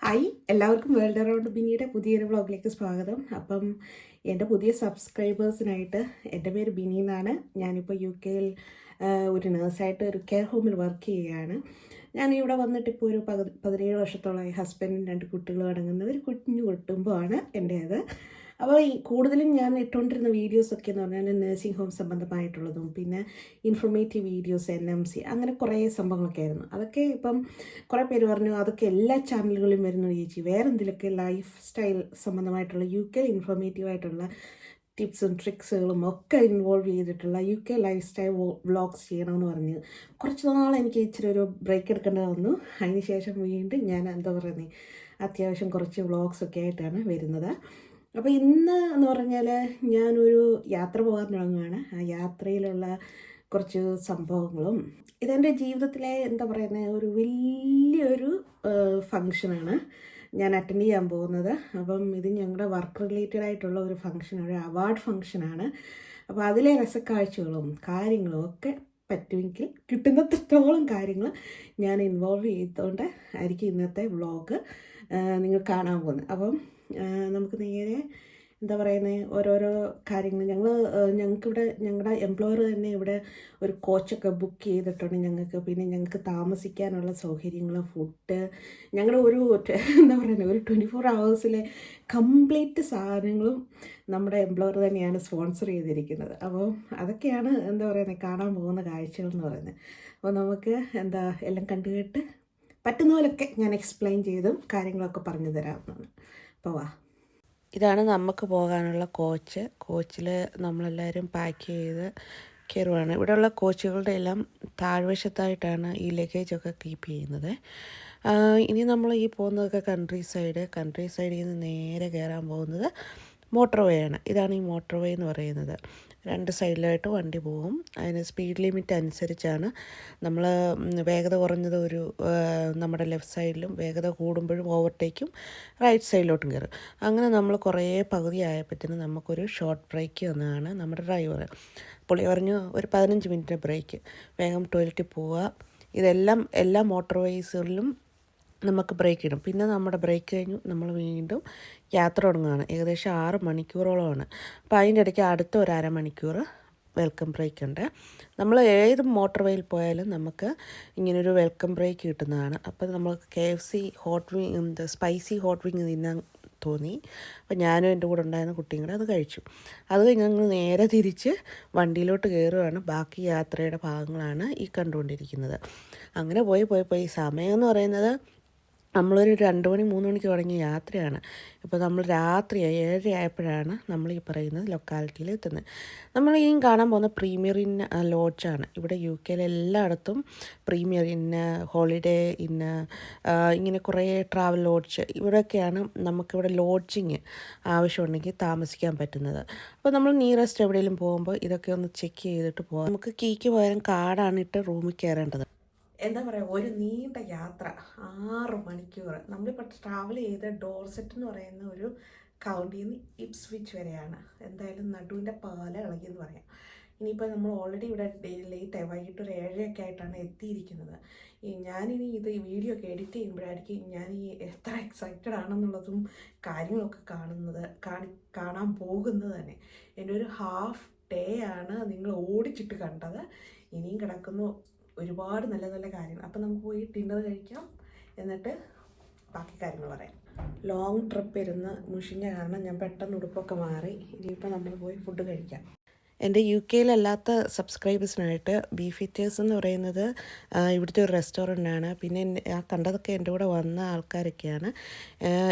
Hi എല്ലാവർക്കും world around ബിനിയുടെ പുതിയൊരു വ്ളോഗിലേക്ക് സ്വാഗതം. അപ്പം എൻ്റെ പുതിയ സബ്സ്ക്രൈബേഴ്സിനായിട്ട് എൻ്റെ പേര് ബിനി എന്നാണ്. ഞാനിപ്പോൾ UK-യിൽ ഒരു നേഴ്സായിട്ട് ഒരു കെയർ ഹോമിൽ വർക്ക് ചെയ്യുകയാണ്. ഞാൻ ഇവിടെ വന്നിട്ട് ഇപ്പോൾ ഒരു 17 വർഷത്തോളമായി. ഹസ്ബൻഡും 2 കുട്ടികളും അടങ്ങുന്ന ഒരു കുഞ്ഞു കുടുംബമാണ് എൻ്റേത്. അപ്പോൾ ഈ കൂടുതലും ഞാൻ ഇട്ടുകൊണ്ടിരുന്ന വീഡിയോസൊക്കെ എന്ന് പറഞ്ഞാൽ നഴ്സിംഗ് ഹോം സംബന്ധമായിട്ടുള്ളതും പിന്നെ ഇൻഫോർമേറ്റീവ് വീഡിയോസ് NMC അങ്ങനെ കുറേ സംഭവങ്ങളൊക്കെ ആയിരുന്നു. അതൊക്കെ ഇപ്പം കുറേ പേര് പറഞ്ഞു അതൊക്കെ എല്ലാ ചാനലുകളിലും വരുന്നു ചേച്ചി, വേറെ എന്തെങ്കിലുമൊക്കെ ലൈഫ് സ്റ്റൈൽ സംബന്ധമായിട്ടുള്ള UK ഇൻഫോർമേറ്റീവായിട്ടുള്ള ടിപ്സും ട്രിക്സുകളും ഒക്കെ ഇൻവോൾവ് ചെയ്തിട്ടുള്ള UK ലൈഫ് സ്റ്റൈൽ വ്ളോഗ്സ് ചെയ്യണമെന്ന് പറഞ്ഞ് കുറച്ച് നാൾ എനിക്ക് ഇച്ചിരി ഒരു ബ്രേക്ക് എടുക്കേണ്ടി വന്നു. അതിന് ശേഷം വീണ്ടും ഞാൻ എന്താ പറയുന്നത് അത്യാവശ്യം കുറച്ച് വ്ളോഗ്സൊക്കെ ആയിട്ടാണ് വരുന്നത്. അപ്പോൾ ഇന്ന് എന്ന് പറഞ്ഞാൽ ഞാനൊരു യാത്ര പോകാൻ തുടങ്ങുകയാണ്. ആ യാത്രയിലുള്ള കുറച്ച് സംഭവങ്ങളും ഇതെൻ്റെ ജീവിതത്തിലെ എന്താ പറയുന്നത് ഒരു വലിയൊരു ഫങ്ഷനാണ് ഞാൻ അറ്റൻഡ് ചെയ്യാൻ പോകുന്നത്. അപ്പം ഇത് ഞങ്ങളുടെ വർക്ക് റിലേറ്റഡ് ആയിട്ടുള്ള ഒരു ഫങ്ഷനാണ്, ഒരു അവാർഡ് ഫങ്ഷനാണ്. അപ്പോൾ അതിലെ രസക്കാഴ്ചകളും കാര്യങ്ങളും ഒക്കെ പറ്റുമെങ്കിൽ കിട്ടുന്നത്രത്തോളം കാര്യങ്ങൾ ഞാൻ ഇൻവോൾവ് ചെയ്തുകൊണ്ട് ആയിരിക്കും ഇന്നത്തെ വ്ളോഗ് നിങ്ങൾ കാണാൻ പോകുന്നത്. അപ്പം നമുക്ക് നേരെ എന്താ പറയുന്നത് ഓരോരോ കാര്യങ്ങൾ ഞങ്ങൾക്കിവിടെ ഞങ്ങളുടെ എംപ്ലോയർ തന്നെ ഇവിടെ ഒരു കോച്ചൊക്കെ ബുക്ക് ചെയ്തിട്ടുണ്ട് ഞങ്ങൾക്ക്. പിന്നെ ഞങ്ങൾക്ക് താമസിക്കാനുള്ള സൗകര്യങ്ങൾ, ഫുഡ്, ഞങ്ങളുടെ ഒരു എന്താ പറയുന്നത് ഒരു 24 hours കംപ്ലീറ്റ് സാധനങ്ങളും നമ്മുടെ എംപ്ലോയർ തന്നെയാണ് സ്പോൺസർ ചെയ്തിരിക്കുന്നത്. അപ്പോൾ അതൊക്കെയാണ് എന്താ പറയുന്നത് കാണാൻ പോകുന്ന കാഴ്ചകൾ എന്ന് പറയുന്നത്. അപ്പോൾ നമുക്ക് എന്താ എല്ലാം കണ്ടുകേട്ട് പറ്റുന്ന പോലൊക്കെ ഞാൻ എക്സ്പ്ലെയിൻ ചെയ്തും കാര്യങ്ങളൊക്കെ പറഞ്ഞു തരാവുന്നതാണ്. അപ്പോൾ വാ, ഇതാണ് നമുക്ക് പോകാനുള്ള കോച്ചിൽ നമ്മളെല്ലാവരും പാക്ക് ചെയ്ത് കയറുവാണ്. ഇവിടെയുള്ള കോച്ചുകളുടെ എല്ലാം താഴ്വശത്തായിട്ടാണ് ഈ ലഗേജൊക്കെ കീപ്പ് ചെയ്യുന്നത്. ഇനി നമ്മൾ ഈ പോകുന്നതൊക്കെ കൺട്രി സൈഡിൽ നിന്ന് നേരെ കയറാൻ പോകുന്നത് മോട്ടോർ വേ ആണ്. ഇതാണ് ഈ മോട്ടോർ വേ എന്ന് പറയുന്നത്. 2 സൈഡിലായിട്ട് വണ്ടി പോകും. അതിന് സ്പീഡ് ലിമിറ്റ് അനുസരിച്ചാണ് നമ്മൾ വേഗത കുറഞ്ഞത് ഒരു നമ്മുടെ ലെഫ്റ്റ് സൈഡിലും, വേഗത കൂടുമ്പോഴും ഓവർടേക്കും റൈറ്റ് സൈഡിലോട്ടും കയറും. അങ്ങനെ നമ്മൾ കുറേ പകുതി ആയപ്പോഴത്തേനും നമുക്കൊരു ഷോർട്ട് ബ്രേക്ക് തന്നതാണ് നമ്മുടെ ഡ്രൈവർ. പുള്ളി പറഞ്ഞു ഒരു 15 മിനിറ്റ് ബ്രേക്ക്, വേഗം ടോയ്ലറ്റിൽ പോവുക. ഇതെല്ലാം എല്ലാ മോട്ടോർ വേസിലും നമുക്ക് ബ്രേക്ക് ഇടും. പിന്നെ നമ്മുടെ ബ്രേക്ക് കഴിഞ്ഞു നമ്മൾ വീണ്ടും യാത്ര തുടങ്ങുകയാണ്. ഏകദേശം 6 മണിക്കൂറോളമാണ്. അപ്പോൾ അതിൻ്റെ ഇടയ്ക്ക് അടുത്ത ഒരു അരമണിക്കൂർ വെൽക്കം ബ്രേക്ക് ഉണ്ട്. നമ്മൾ ഏത് മോട്ടോർ വേയിൽ പോയാലും നമുക്ക് ഇങ്ങനൊരു വെൽക്കം ബ്രേക്ക് കിട്ടുന്നതാണ്. അപ്പോൾ നമ്മൾ KFC സ്പൈസി ഹോട്ട് വിങ് തിന്നാൻ തോന്നി. അപ്പോൾ ഞാനും എൻ്റെ കൂടെ ഉണ്ടായിരുന്ന കുട്ടിയും കൂടെ അത് കഴിച്ചു. അത് കഴിഞ്ഞ് ഞങ്ങൾ നേരെ തിരിച്ച് വണ്ടിയിലോട്ട് കയറുകയാണ്. ബാക്കി യാത്രയുടെ ഭാഗങ്ങളാണ് ഈ കണ്ടുകൊണ്ടിരിക്കുന്നത്. അങ്ങനെ പോയി സമയം എന്ന് പറയുന്നത് നമ്മളൊരു 2 മണി 3 മണിക്ക് തുടങ്ങിയ യാത്രയാണ്. ഇപ്പോൾ നമ്മൾ രാത്രി 7 ആയപ്പോഴാണ് നമ്മൾ ഈ പറയുന്നത് ലൊക്കാലിറ്റിയിൽ എത്തുന്നത്. നമ്മൾ ഈ കാണാൻ പോകുന്ന പ്രീമിയർ ഇൻ ലോഡ്ജാണ്. ഇവിടെ UK എല്ലായിടത്തും പ്രീമിയർ ഇൻ, ഹോളിഡേ ഇൻ, ഇങ്ങനെ കുറേ ട്രാവൽ ലോഡ്ജ്, ഇവിടെയൊക്കെയാണ് നമുക്കിവിടെ ലോഡ്ജിങ് ആവശ്യമുണ്ടെങ്കിൽ താമസിക്കാൻ പറ്റുന്നത്. അപ്പോൾ നമ്മൾ നിയറസ്റ്റ് എവിടെയെങ്കിലും പോകുമ്പോൾ ഇതൊക്കെ ഒന്ന് ചെക്ക് ചെയ്തിട്ട് പോകാം. നമുക്ക് കീക്ക് പകരം കാർഡാണ് ഇട്ട് റൂമിൽ കയറേണ്ടത്. എന്താ പറയുക ഒരു നീണ്ട യാത്ര 6 മണിക്കൂർ. നമ്മളിപ്പോൾ ട്രാവൽ ചെയ്ത ഡോർസെറ്റ് എന്ന് പറയുന്ന ഒരു കൗണ്ടിയിൽ നിന്ന് ഇപ്സ്വിച്ച് വരെയാണ്. എന്തായാലും നടുവിൻ്റെ പാല ഇളകിയെന്ന് പറയാം. ഇനിയിപ്പോൾ നമ്മൾ ഓൾറെഡി ഇവിടെ ലേറ്റായി, വൈകിട്ട് ഒരു 7 ആയിട്ടാണ് എത്തിയിരിക്കുന്നത്. ഞാനിനി ഈ വീഡിയോ ഒക്കെ എഡിറ്റ് ചെയ്യുമ്പോഴായിരിക്കും ഞാൻ എത്ര എക്സൈറ്റഡ് ആണെന്നുള്ളതും കാര്യങ്ങളൊക്കെ കാണാൻ പോകുന്നത് തന്നെ. എൻ്റെ ഒരു ഹാഫ് ഡേ ആണ് നിങ്ങൾ ഓടിച്ചിട്ട് കണ്ടത്. ഇനിയും കിടക്കുന്നു ഒരുപാട് നല്ല നല്ല കാര്യങ്ങൾ. അപ്പം നമുക്ക് പോയി ഡിന്നർ കഴിക്കാം, എന്നിട്ട് ബാക്കി കാര്യങ്ങൾ പറയാം. ലോങ് ട്രിപ്പ് ഇരുന്ന് മുഷിഞ്ഞ കാരണം ഞാൻ പെട്ടെന്ന് ഉടുപ്പൊക്കെ മാറി. ഇനിയിപ്പോൾ നമ്മൾ പോയി ഫുഡ് കഴിക്കാം. എൻ്റെ UK-യിലല്ലാത്ത സബ്സ്ക്രൈബേഴ്സിനായിട്ട് ബീഫ് ഈറ്റേഴ്സ് എന്ന് പറയുന്നത് ഇവിടുത്തെ ഒരു റെസ്റ്റോറൻ്റാണ്. പിന്നെ ആ കണ്ടതൊക്കെ എൻ്റെ കൂടെ വന്ന ആൾക്കാരൊക്കെയാണ്.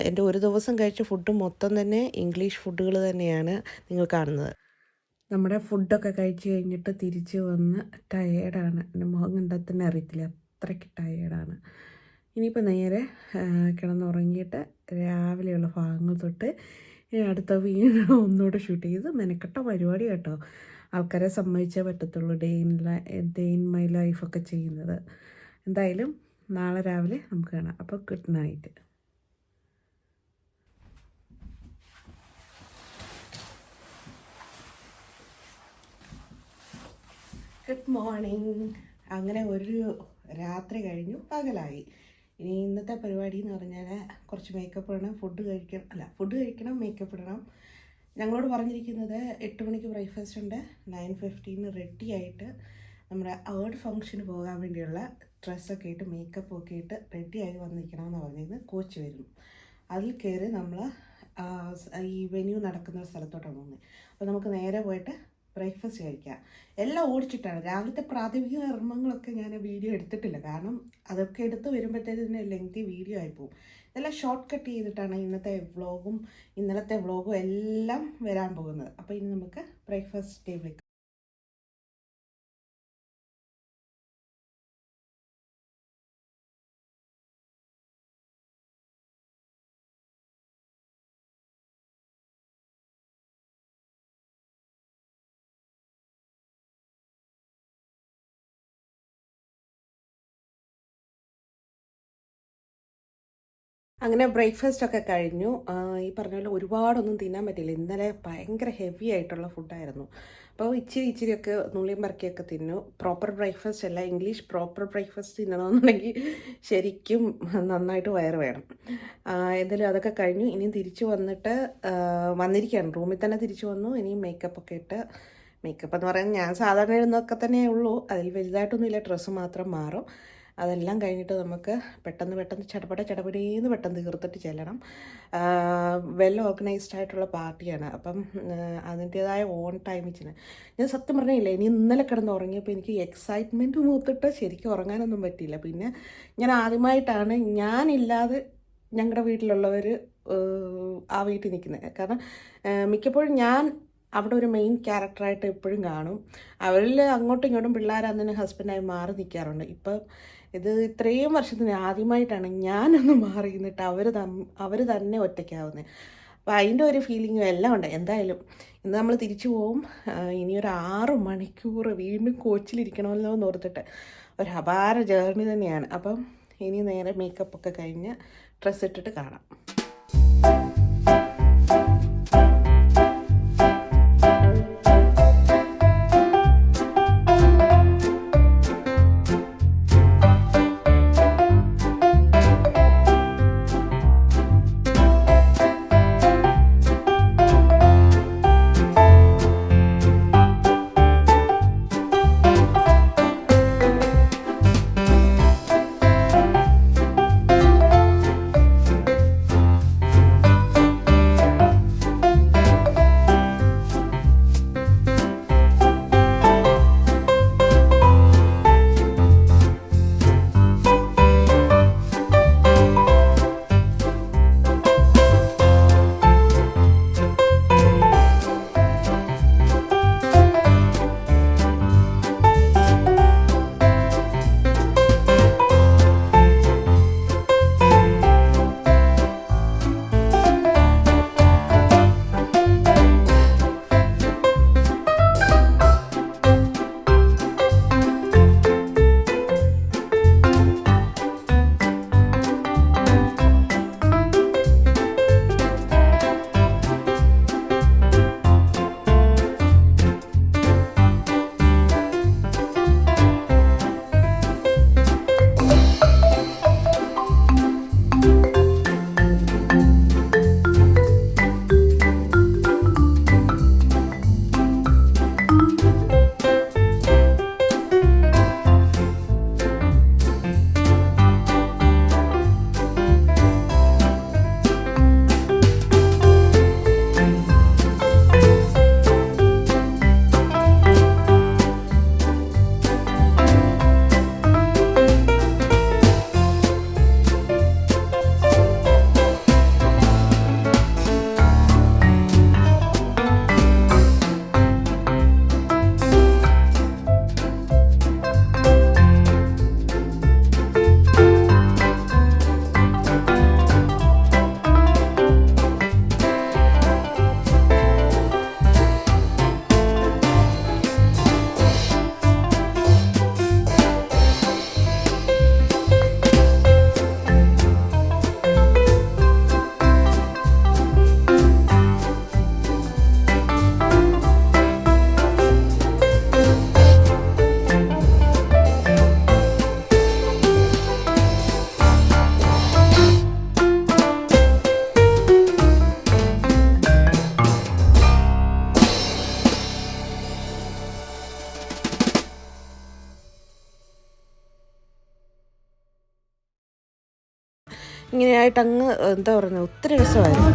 എൻ്റെ ഒരു ദിവസം കഴിച്ച ഫുഡ് മൊത്തം തന്നെ ഇംഗ്ലീഷ് ഫുഡുകൾ തന്നെയാണ് നിങ്ങൾ കാണുന്നത്. നമ്മുടെ ഫുഡൊക്കെ കഴിച്ച് കഴിഞ്ഞിട്ട് തിരിച്ച് വന്ന് ടയേർഡാണ്. എൻ്റെ മുഖം കണ്ടാൽ തന്നെ അറിയത്തില്ല, അത്രയ്ക്ക് ടയേർഡാണ്. ഇനിയിപ്പോൾ നേരെ കിടന്നുറങ്ങിയിട്ട് രാവിലെയുള്ള ഭാഗങ്ങൾ തൊട്ട് അടുത്ത വീണ്ടും ഒന്നുകൂടെ ഷൂട്ട് ചെയ്ത് മെനക്കെട്ട പരിപാടി കേട്ടോ. ആൾക്കാരെ സമ്മതിച്ചേ പറ്റത്തുള്ളൂ ഡേ ഇൻ മൈ ലൈഫൊക്കെ ചെയ്യുന്നത്. എന്തായാലും നാളെ രാവിലെ നമുക്ക് കാണാം. അപ്പോൾ ഗുഡ് നൈറ്റ്. Good morning. അങ്ങനെ ഒരു രാത്രി കഴിഞ്ഞു, പകലായി. ഇനി ഇന്നത്തെ പരിപാടി എന്ന് പറഞ്ഞാൽ കുറച്ച് മേക്കപ്പ് ഇടണം, ഫുഡ് കഴിക്കണം, മേക്കപ്പ് ഇടണം. ഞങ്ങളോട് പറഞ്ഞിരിക്കുന്നത് 8 മണിക്ക് ബ്രേക്ക്ഫാസ്റ്റ് ഉണ്ട്, 9:15 റെഡി ആയിട്ട് നമ്മുടെ അവാർഡ് ഫംഗ്ഷന് പോകാൻ വേണ്ടിയുള്ള ഡ്രസ്സൊക്കെ ഇട്ട് മേക്കപ്പൊക്കെ ഇട്ട് റെഡിയായി വന്നിരിക്കണമെന്ന് പറഞ്ഞിരുന്നു. കോച്ച് വരുന്നു, അതിൽ കയറി നമ്മൾ ഈ വെന്യൂ നടക്കുന്ന സ്ഥലത്തോട്ടാണ് പോകുന്നത്. അപ്പോൾ നമുക്ക് നേരെ പോയിട്ട് ബ്രേക്ക്ഫാസ്റ്റ് കഴിക്കാം. എല്ലാം ഓടിച്ചിട്ടാണ്. രാവിലത്തെ പ്രാഥമിക കർമ്മങ്ങളൊക്കെ ഞാൻ വീഡിയോ എടുത്തിട്ടില്ല, കാരണം അതൊക്കെ എടുത്ത് വരുമ്പോഴത്തേന് ലെങ്തി വീഡിയോ ആയിപ്പോവും. ഇതെല്ലാം ഷോർട്ട് കട്ട് ചെയ്തിട്ടാണ് ഇന്നത്തെ വ്ളോഗും ഇന്നലത്തെ വ്ളോഗും എല്ലാം വരാൻ പോകുന്നത്. അപ്പോൾ ഇനി നമുക്ക് ബ്രേക്ക്ഫാസ്റ്റ് ടേബിളിൽ അങ്ങനെ ബ്രേക്ക്ഫാസ്റ്റൊക്കെ കഴിഞ്ഞു. ഈ പറഞ്ഞ പോലെ ഒരുപാടൊന്നും തിന്നാൻ പറ്റില്ല. ഇന്നലെ ഭയങ്കര ഹെവി ആയിട്ടുള്ള ഫുഡായിരുന്നു. അപ്പോൾ ഇച്ചിരിയൊക്കെ നുള്ളിയും പറക്കിയൊക്കെ തിന്നു. പ്രോപ്പർ ബ്രേക്ക്ഫാസ്റ്റ് അല്ല, ഇംഗ്ലീഷ് പ്രോപ്പർ ബ്രേക്ക്ഫാസ്റ്റ് തിന്നണമെന്നുണ്ടെങ്കിൽ ശരിക്കും നന്നായിട്ട് വയറ് വേണം. എന്തായാലും അതൊക്കെ കഴിഞ്ഞു. ഇനിയും തിരിച്ചു വന്നിട്ട് വന്നിരിക്കുകയാണ്, റൂമിൽ തന്നെ തിരിച്ചു വന്നു. ഇനിയും മേക്കപ്പൊക്കെ ഇട്ട്, മേക്കപ്പ് എന്ന് പറയുന്നത് ഞാൻ സാധാരണ ഇടുന്നതൊക്കെ തന്നെ ഉള്ളൂ, അതിൽ വലുതായിട്ടൊന്നുമില്ല, ഡ്രസ്സ് മാത്രം മാറും. അതെല്ലാം കഴിഞ്ഞിട്ട് നമുക്ക് പെട്ടെന്ന് ചടപടേന്ന് പെട്ടെന്ന് തീർത്തിട്ട് ചെല്ലണം. വെൽ ഓർഗനൈസ്ഡ് ആയിട്ടുള്ള പാർട്ടിയാണ്. അപ്പം അതിൻ്റേതായ ഓൺ ടൈമിൽ ചെല്ലാം. ഞാൻ സത്യം പറഞ്ഞില്ല, ഇനി ഇന്നലെ കിടന്ന് ഉറങ്ങിയപ്പോൾ എനിക്ക് എക്സൈറ്റ്മെൻറ്റ് മൂത്തിട്ട് ശരിക്കും ഉറങ്ങാനൊന്നും പറ്റിയില്ല. പിന്നെ ഞാൻ ആദ്യമായിട്ടാണ് ഞാനില്ലാതെ ഞങ്ങളുടെ വീട്ടിലുള്ളവർ ആ വീട്ടിൽ നിൽക്കുന്നത്. കാരണം മിക്കപ്പോഴും ഞാൻ അവിടെ ഒരു മെയിൻ ക്യാരക്ടറായിട്ട് എപ്പോഴും കാണും. അവരിൽ അങ്ങോട്ടും ഇങ്ങോട്ടും പിള്ളേരന്നിന് ഹസ്ബൻഡായി മാറി നിൽക്കാറുണ്ട്. ഇപ്പം ഇത് ഇത്രയും വർഷത്തിന് ആദ്യമായിട്ടാണ് ഞാനൊന്ന് മാറി നിന്നിട്ട് അവർ തന്നെ ഒറ്റയ്ക്കാവുന്നത്. അപ്പോൾ അതിൻ്റെ ഒരു ഫീലിങ്ങും എല്ലാം ഉണ്ട്. എന്തായാലും ഇന്ന് നമ്മൾ തിരിച്ചു പോവും. ഇനിയൊരു 6 മണിക്കൂർ വീണ്ടും കോച്ചിലിരിക്കണമല്ലോ എന്ന് ഓർത്തിട്ട് ഒരു അപാര ജേർണി തന്നെയാണ്. അപ്പം ഇനി നേരെ മേക്കപ്പൊക്കെ കഴിഞ്ഞ് ഡ്രസ്സ് ഇട്ടിട്ട് കാണാം. ആയിട്ട് അങ്ങ് എന്താ പറയുന്നത്, ഒത്തിരി രസമായിരുന്നു.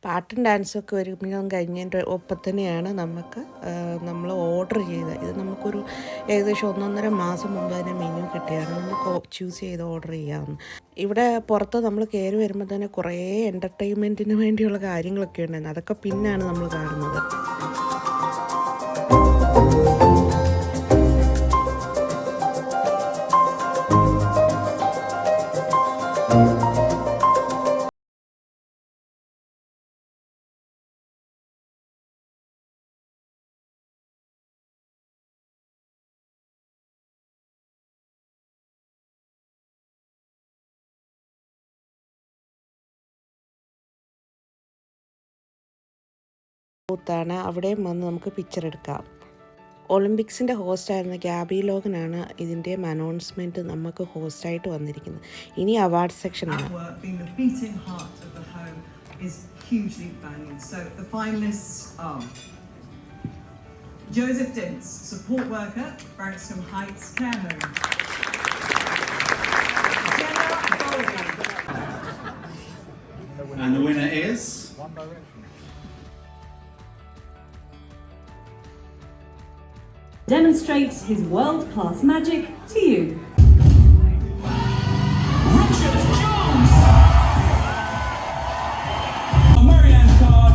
പാട്ടും ഡാൻസും ഒക്കെ ഒരുമിതം കഴിഞ്ഞതിൻ്റെ ഒപ്പം തന്നെയാണ് നമ്മൾ ഓർഡർ ചെയ്തത്. ഇത് നമുക്കൊരു ഏകദേശം 1.5 മാസം മുമ്പ് തന്നെ മെനു കിട്ടിയാണ്. നമുക്ക് ചൂസ് ചെയ്ത് ഓർഡർ ചെയ്യാമെന്ന്. ഇവിടെ പുറത്ത് നമ്മൾ കയറി വരുമ്പോൾ തന്നെ കുറേ എൻ്റർടൈൻമെൻറ്റിന് വേണ്ടിയുള്ള കാര്യങ്ങളൊക്കെ ഉണ്ടായിരുന്നു. അതൊക്കെ പിന്നാണ് നമ്മൾ കാണുന്നത്. ാണ് അവിടെയും വന്ന് നമുക്ക് പിക്ചർ എടുക്കാം. ഒളിമ്പിക്സിൻ്റെ ഹോസ്റ്റായിരുന്ന ഗ്യാബി ലോഗനാണ് ഇതിൻ്റെ അനൗൺസ്മെൻറ്റ് നമുക്ക് ഹോസ്റ്റായിട്ട് വന്നിരിക്കുന്നത്. ഇനി അവാർഡ് സെക്ഷനാണ്. Joseph Dins, support worker, Branksome Heights Care Home. And the winner is One Direction. Demonstrates his world-class magic to you. Richard Jones. Marianne Card.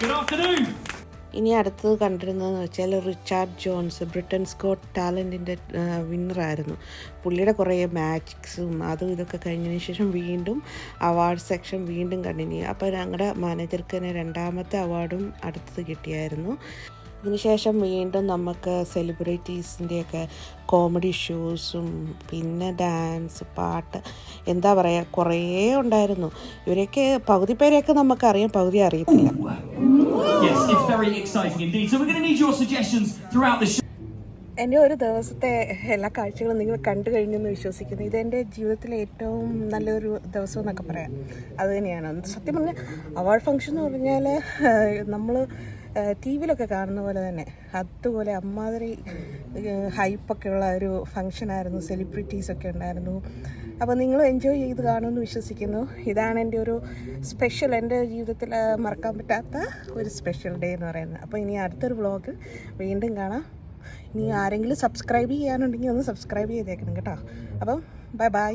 Good afternoon. ഇനി അടുത്തത് കണ്ടിരുന്നതെന്ന് വെച്ചാൽ റിച്ചാർഡ് ജോൺസ്, ബ്രിട്ടൻസ് ഗോട്ട് ടാലൻറ്റിൻ്റെ വിന്നറായിരുന്നു. പുള്ളിയുടെ കുറേ മാജിക്സും അതും ഇതൊക്കെ കഴിഞ്ഞതിന് ശേഷം വീണ്ടും അവാർഡ് സെക്ഷൻ വീണ്ടും കണ്ടിന്യൂ. അപ്പോൾ ഞങ്ങളുടെ മാനേജർക്ക് തന്നെ 2ാമത്തെ അവാർഡും അടുത്തത് കിട്ടിയായിരുന്നു. ഇതിനുശേഷം വീണ്ടും നമുക്ക് സെലിബ്രിറ്റീസിൻ്റെയൊക്കെ കോമഡി ഷോസും പിന്നെ ഡാൻസ്, പാട്ട്, എന്താ പറയുക, കുറേ ഉണ്ടായിരുന്നു. ഇവരെയൊക്കെ പകുതി പേരെയൊക്കെ നമുക്കറിയാം, പകുതി അറിയത്തില്ല. എൻ്റെ ഒരു ദിവസത്തെ എല്ലാ കാഴ്ചകളും നിങ്ങൾ കണ്ടു കഴിഞ്ഞെന്ന് വിശ്വസിക്കുന്നു. ഇതെൻ്റെ ജീവിതത്തിലെ ഏറ്റവും നല്ലൊരു ദിവസം എന്നൊക്കെ പറയാം. അത് തന്നെയാണ് സത്യം പറഞ്ഞാൽ. അവാർഡ് ഫംഗ്ഷൻ എന്ന് പറഞ്ഞാൽ നമ്മൾ ടി വിയിലൊക്കെ കാണുന്ന പോലെ തന്നെ അതുപോലെ അമ്മാതിരി ഹൈപ്പൊക്കെ ഉള്ള ഒരു ഫങ്ഷനായിരുന്നു. സെലിബ്രിറ്റീസൊക്കെ ഉണ്ടായിരുന്നു. അപ്പോൾ നിങ്ങൾ എൻജോയ് ചെയ്ത് കാണുമെന്ന് വിശ്വസിക്കുന്നു. ഇതാണ് എൻ്റെ ഒരു സ്പെഷ്യൽ, എൻ്റെ ജീവിതത്തിൽ മറക്കാൻ പറ്റാത്ത ഒരു സ്പെഷ്യൽ ഡേ എന്ന് പറയുന്നത്. അപ്പോൾ ഇനി അടുത്തൊരു വ്ളോഗ് വീണ്ടും കാണാം. ഇനി ആരെങ്കിലും സബ്സ്ക്രൈബ് ചെയ്യാനുണ്ടെങ്കിൽ ഒന്ന് സബ്സ്ക്രൈബ് ചെയ്തേക്കണം കേട്ടോ. അപ്പം ബൈ ബൈ.